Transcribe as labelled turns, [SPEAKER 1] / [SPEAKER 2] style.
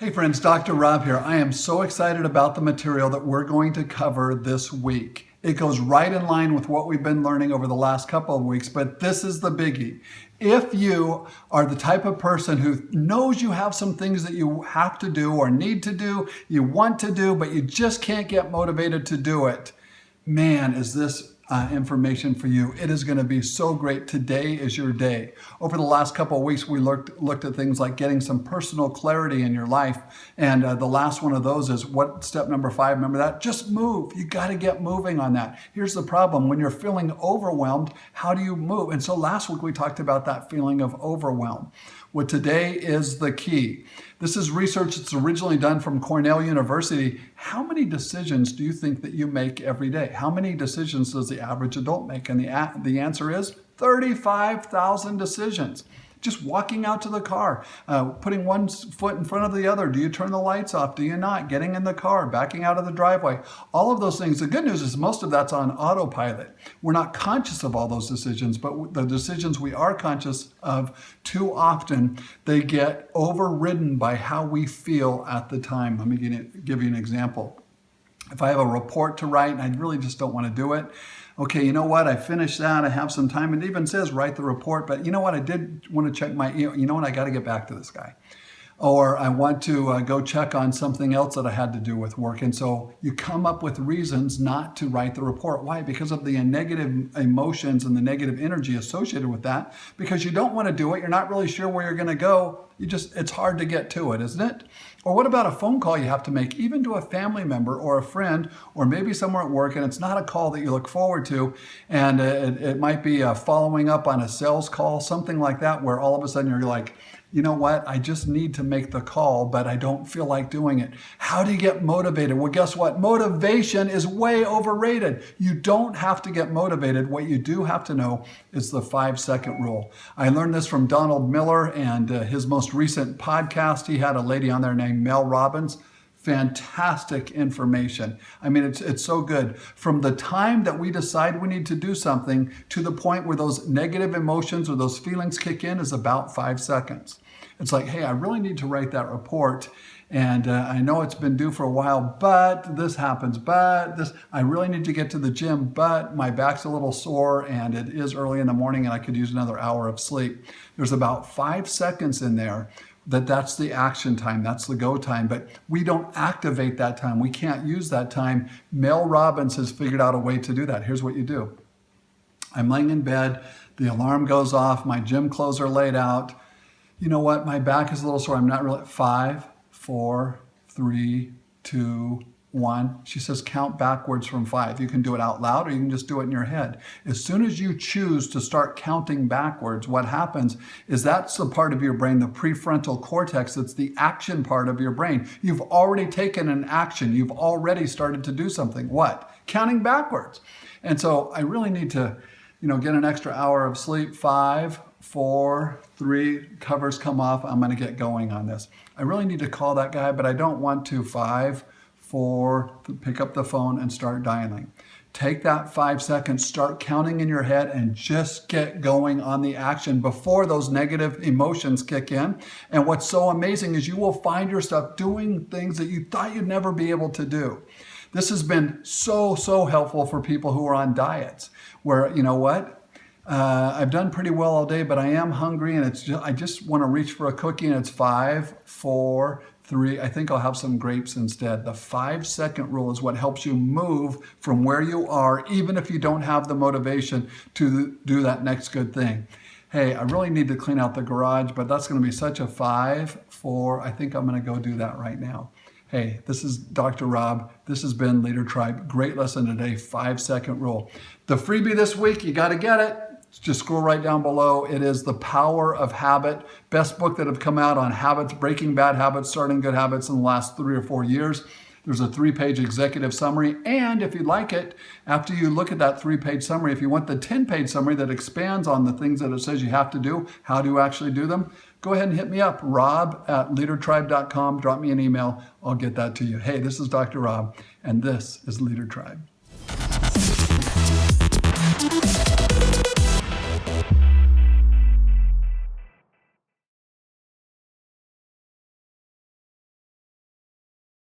[SPEAKER 1] Hey friends, Dr. Rob here. I am so excited about the material that we're going to cover this week. It goes right in line with what we've been learning over the last couple of weeks, but this is the biggie. If you are the type of person who knows you have some things that you have to do or need to do, you want to do, but you just can't get motivated to do it, man, is this information for you. It is going to be so great. Today is your day. Over the last couple of weeks, we looked at things like getting some personal clarity in your life. And the last one of those is step number 5. Remember that? Just move. You got to get moving on that. Here's the problem. When you're feeling overwhelmed, how do you move? And so last week we talked about that feeling of overwhelm. Well, today is the key. This is research that's originally done from Cornell University. How many decisions do you think that you make every day? How many decisions does the average adult make? And the answer is 35,000 decisions. Just walking out to the car, putting one foot in front of the other. Do you turn the lights off? Do you not? Getting in the car, backing out of the driveway. All of those things. The good news is most of that's on autopilot. We're not conscious of all those decisions, but the decisions we are conscious of, too often, they get overridden by how we feel at the time. Let me give you an example. If I have a report to write and I really just don't want to do it, okay, you know what? I finished that. I have some time. It even says write the report, but you know what? I did want to check you know what? I got to get back to this guy. Or I want to go check on something else that I had to do with work. And so you come up with reasons not to write the report. Why? Because of the negative emotions and the negative energy associated with that. Because you don't want to do it. You're not really sure where you're going to go. It's hard to get to it, isn't it? Or what about a phone call you have to make, even to a family member or a friend, or maybe somewhere at work, and it's not a call that you look forward to, and it might be following up on a sales call, something like that, where all of a sudden you're like, you know what? I just need to make the call, but I don't feel like doing it. How do you get motivated? Well, guess what? Motivation is way overrated. You don't have to get motivated. What you do have to know is the 5-second rule. I learned this from Donald Miller and his most recent podcast. He had a lady on there named Mel Robbins. Fantastic information. I mean, it's so good. From the time that we decide we need to do something to the point where those negative emotions or those feelings kick in is about 5 seconds. It's like, hey, I really need to write that report. And I know it's been due for a while, but this happens, I really need to get to the gym, but my back's a little sore and it is early in the morning and I could use another hour of sleep. There's about 5 seconds in there that's the action time, that's the go time, but we don't activate that time. We can't use that time. Mel Robbins has figured out a way to do that. Here's what you do. I'm laying in bed, the alarm goes off, my gym clothes are laid out. You know what? My back is a little sore. I'm not really. 5, 4, 3, 2, 1. She says count backwards from 5. You can do it out loud or you can just do it in your head. As soon as you choose to start counting backwards, what happens is that's the part of your brain, the prefrontal cortex, that's the action part of your brain. You've already taken an action. You've already started to do something. What? Counting backwards. And so I really need to, get an extra hour of sleep. 5, 4, 3, covers come off. I'm going to get going on this. I really need to call that guy, but I don't want to. 5, 4, pick up the phone and start dialing. Take that 5 seconds, start counting in your head and just get going on the action before those negative emotions kick in. And what's so amazing is you will find yourself doing things that you thought you'd never be able to do. This has been so helpful for people who are on diets where, you know what? I've done pretty well all day, but I am hungry and I just want to reach for a cookie and it's 5, 4, 3, I think I'll have some grapes instead. The 5-second rule is what helps you move from where you are, even if you don't have the motivation to do that next good thing. Hey, I really need to clean out the garage, but that's going to be such a 5, 4, I think I'm going to go do that right now. Hey, this is Dr. Rob. This has been LeaderTribe. Great lesson today, 5-second rule. The freebie this week, you got to get it. Just scroll right down below. It is The Power of Habit. Best book that have come out on habits, breaking bad habits, starting good habits in the last 3 or 4 years. There's a 3-page executive summary. And if you'd like it, after you look at that 3-page summary, if you want the 10-page summary that expands on the things that it says you have to do, how do you actually do them, go ahead and hit me up, rob@leadertribe.com. Drop me an email. I'll get that to you. Hey, this is Dr. Rob, and this is LeaderTribe.